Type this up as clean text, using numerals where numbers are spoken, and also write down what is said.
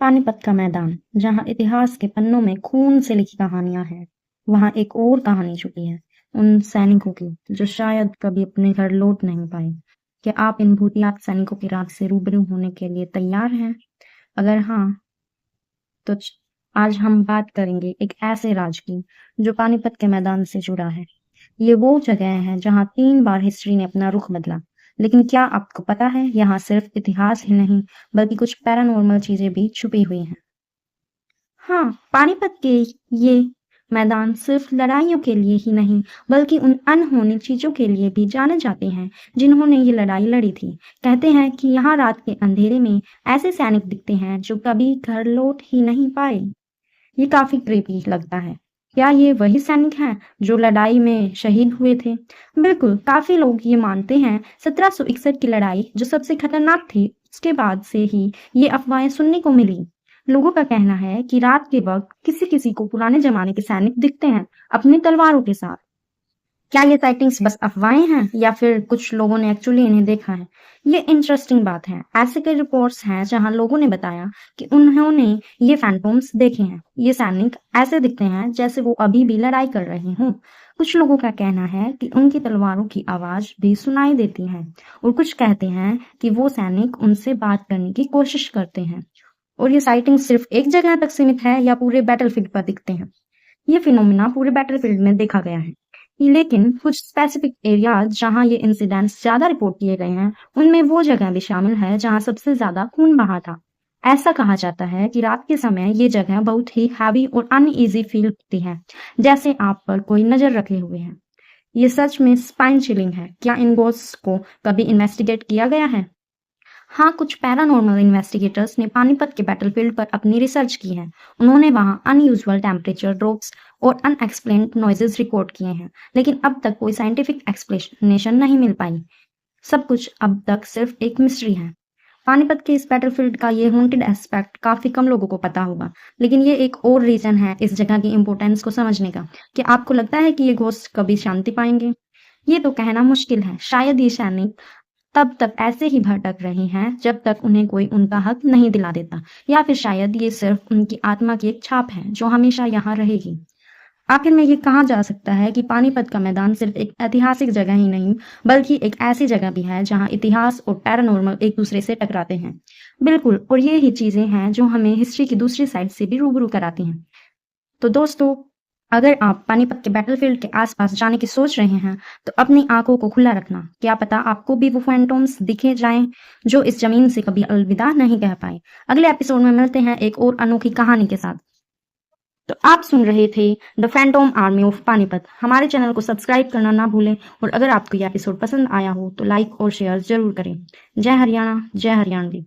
पानीपत का मैदान, जहाँ इतिहास के पन्नों में खून से लिखी कहानियां हैं, वहाँ एक और कहानी छुपी है, उन सैनिकों की जो शायद कभी अपने घर लौट नहीं पाए। क्या आप इन भूतियात सैनिकों की रात से रूबरू होने के लिए तैयार हैं? अगर हाँ, तो आज हम बात करेंगे एक ऐसे राज की जो पानीपत के मैदान से जुड़ा है। ये वो जगह है जहाँ 3 बार हिस्ट्री ने अपना रुख बदला। लेकिन क्या आपको पता है, यहाँ सिर्फ इतिहास ही नहीं, बल्कि कुछ पैरानॉर्मल चीजें भी छुपी हुई हैं। हाँ, पानीपत के ये मैदान सिर्फ लड़ाइयों के लिए ही नहीं, बल्कि उन अनहोनी चीजों के लिए भी जाने जाते हैं जिन्होंने ये लड़ाई लड़ी थी। कहते हैं कि यहाँ रात के अंधेरे में ऐसे सैनिक दिखते हैं जो कभी घर लौट ही नहीं पाए। ये काफी क्रीपी लगता है। क्या ये वही सैनिक हैं जो लड़ाई में शहीद हुए थे? बिल्कुल, काफी लोग ये मानते हैं। 1761 की लड़ाई जो सबसे खतरनाक थी, उसके बाद से ही ये अफवाहें सुनने को मिली। लोगों का कहना है कि रात के वक्त किसी किसी को पुराने जमाने के सैनिक दिखते हैं अपनी तलवारों के साथ। क्या ये साइटिंग्स बस अफवाहें हैं या फिर कुछ लोगों ने एक्चुअली इन्हें देखा है? ये इंटरेस्टिंग बात है। ऐसे कई रिपोर्ट्स हैं जहां लोगों ने बताया कि उन्होंने ये फैंटोम्स देखे हैं। ये सैनिक ऐसे दिखते हैं जैसे वो अभी भी लड़ाई कर रहे हों। कुछ लोगों का कहना है कि उनकी तलवारों की आवाज भी सुनाई देती है, और कुछ कहते हैं कि वो सैनिक उनसे बात करने की कोशिश करते हैं। और ये साइटिंग सिर्फ एक जगह तक सीमित है या पूरे बैटलफील्ड पर दिखते हैं? ये फिनोमिना पूरे बैटलफील्ड में देखा गया है, लेकिन कुछ स्पेसिफिक एरियाज जहां ये इंसिडेंट्स ज्यादा रिपोर्ट किए गए हैं, उनमें वो जगह भी शामिल है जहां सबसे ज्यादा खून बहा था। ऐसा कहा जाता है कि रात के समय ये जगह बहुत ही हैवी और अनईजी फील होती है, जैसे आप पर कोई नजर रखे हुए है। ये सच में स्पाइन चिलिंग है। क्या इन घोस्ट्स को कभी इन्वेस्टिगेट किया गया है? हाँ, कुछ पैरानॉर्मल इन्वेस्टिगेटर्स ने पानीपत के बैटलफील्ड पर अपनी रिसर्च की है। उन्होंने वहां अनयूजुअल टेम्परेचर ड्रॉप्स और अनएक्सप्लेन्ड नॉइजेस रिकॉर्ड किए हैं, लेकिन अब तक कोई साइंटिफिक एक्सप्लेनेशन नहीं मिल पाई। सब कुछ अब तक सिर्फ एक मिस्ट्री है। पानीपत के इस बैटलफील्ड का ये हॉन्टेड एस्पेक्ट काफी कम लोगों को पता होगा, लेकिन ये एक और रीजन है इस जगह की इम्पोर्टेंस को समझने का। क्या आपको लगता है कि ये घोस्ट कभी शांति पाएंगे? ये तो कहना मुश्किल है। शायद ये सैनिक तब तक ऐसे ही भटक रहे हैं जब तक उन्हें कोई उनका हक नहीं दिला देता, या फिर शायद ये सिर्फ उनकी आत्मा की एक छाप है जो हमेशा यहाँ रहेगी। आखिर में ये कहा जा सकता है कि पानीपत का मैदान सिर्फ एक ऐतिहासिक जगह ही नहीं, बल्कि एक ऐसी जगह भी है जहाँ इतिहास और पैरानॉर्मल एक दूसरे से टकराते हैं। बिल्कुल, और ये ही चीजें हैं जो हमें हिस्ट्री की दूसरी साइड से भी रूबरू कराती हैं। तो दोस्तों, अगर आप पानीपत के बैटलफील्ड के आसपास जाने की सोच रहे हैं, तो अपनी आंखों को खुला रखना। क्या पता आपको भी वो फैंटोम्स दिखे जाएं जो इस जमीन से कभी अलविदा नहीं कह पाए। अगले एपिसोड में मिलते हैं एक और अनोखी कहानी के साथ। तो आप सुन रहे थे द फैंटोम आर्मी ऑफ पानीपत। हमारे चैनल को सब्सक्राइब करना ना भूलें, और अगर आपको यह एपिसोड पसंद आया हो तो लाइक और शेयर जरूर करें। जय हरियाणा, जय हरियाणवी।